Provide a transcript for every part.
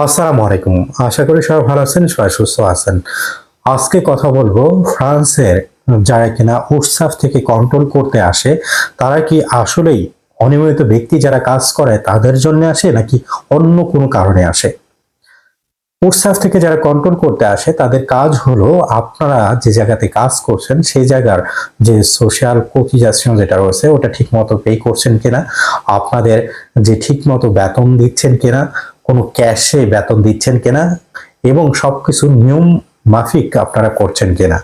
আসসালামু আলাইকুম। আশা করি সবাই ভালো আছেন, সবাই সুস্থ আছেন। আজকে কথা বলবো ফ্রান্সের যারা কিনা উৎসাহ থেকে কন্ট্রোল করতে আসে, তারা কি আসলেই অনিয়মিত ব্যক্তি যারা কাজ করে তাদের জন্য আসে নাকি অন্য কোনো কারণে আসে? উৎসাহ থেকে যারা কন্ট্রোল করতে আসে তাদের কাজ হলো আপনারা যে জায়গাতে কাজ করছেন সেই জায়গার যে সোশ্যাল কোটিজেশন যেটা রয়েছে ওটা ঠিকমতো পে করছেন কিনা, আপনাদের যে ঠিকমতো বেতন দিচ্ছেন কিনা, কোনো ক্যাশে বেতন দিচ্ছেন কিনা এবং সবকিছু নিয়ম মাফিক আপনারা করছেন কিনা।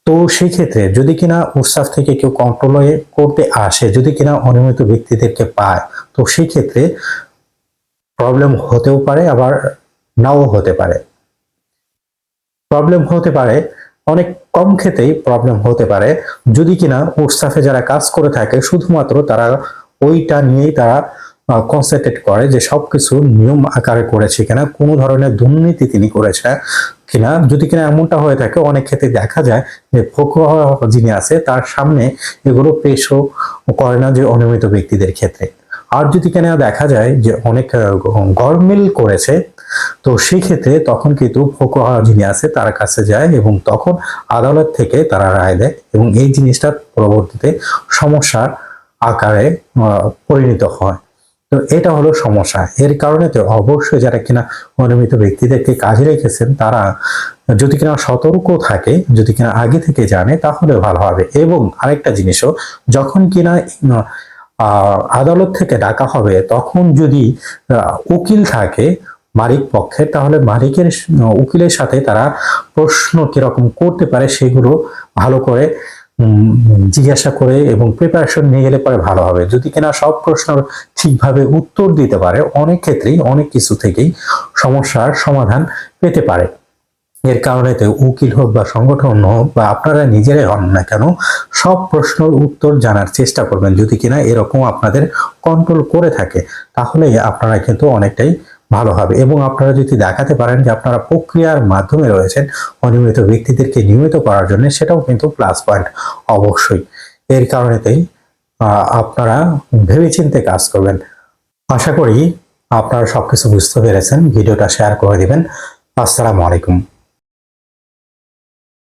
তো সেই ক্ষেত্রে যদি কিনা উৎসাহ থেকে কেউ কন্ট্রোল করতে আসে, যদি কিনা অনিয়মিত ব্যক্তিদেরকে পায়, তো সেই ক্ষেত্রে প্রবলেম হতেও পারে, আবার নাও হতে পারে। প্রবলেম হতে পারে, অনেক কম ক্ষেত্রেই প্রবলেম হতে পারে যদি কিনা ওর স্টাফে যারা কাজ করে থাকে শুধুমাত্র তারা ওইটা নিয়েই তারা কনসেন্ট্রেট করে যে সবকিছু নিয়ম আকারে করেছে কিনা, কোনো ধরনের দুর্নীতি তিনি করেছে কিনা। যদি কিনা এমনটা হয়ে থাকে, অনেক ক্ষেত্রে দেখা যায় যে ফোকরা যিনি আছে তার সামনে এগুলো পেশও করে না যে অনিয়মিত ব্যক্তিদের ক্ষেত্রে। আর যদি কিনা দেখা যায় যে অনেক গরমিল করেছে, তো সেই ক্ষেত্রে তখন কিন্তু ফোকরা যিনি আছে তার কাছে যায় এবং তখন আদালত থেকে তারা রায় দেয় এবং এই জিনিসটা পরবর্তীতে সমস্যার আকারে পরিণত হয়। তো এটা হলো সমস্যা। এর কারণে তো অবশ্যই যারা কিনা অনিয়মিত ব্যক্তিদেরকে কাজে রেখেছেন তারা যদি কিনা সতর্ক থাকে, যদি কিনা আগে থেকে জানে তাহলে ভালো হবে। এবং আরেকটা জিনিসও, যখন কিনা আদালত থেকে ডাকা হবে তখন যদি উকিল থাকে মালিক পক্ষের, তাহলে মালিকের উকিলের সাথে তারা প্রশ্ন কিরকম করতে পারে সেগুলো ভালো করে জিজ্ঞাসা করে এবং প্রিপারেশন নিয়ে গেলে পরে ভালো হবে। যদি কিনা সব প্রশ্নের ঠিকভাবে উত্তর দিতে পারে, অনেক ক্ষেত্রেই অনেক কিছু থেকেই সমস্যার সমাধান পেতে পারে। এর কারণে তো উকিল হোক বা সংগঠন হোক বা আপনারা নিজেরাই হন না কেন, সব প্রশ্নের উত্তর জানার চেষ্টা করবেন। যদি কিনা এরকম আপনাদের কন্ট্রোল করে থাকে তাহলে আপনারা কিন্তু অনেকটাই ভালো হবে। এবং আপনারা যদি দেখাতে পারেন যে আপনারা প্রক্রিয়ার মাধ্যমে রয়েছেন অনিয়মিত ব্যক্তিদেরকে নিয়মিত করার জন্য, সেটাও কিন্তু প্লাস পয়েন্ট অবশ্যই। এর কারণেতেই আপনারা ভেবেচিন্তে কাজ করবেন। আশা করি আপনারা সবকিছু বুঝতে পেরেছেন। ভিডিওটা শেয়ার করে দিবেন। আসসালামু আলাইকুম।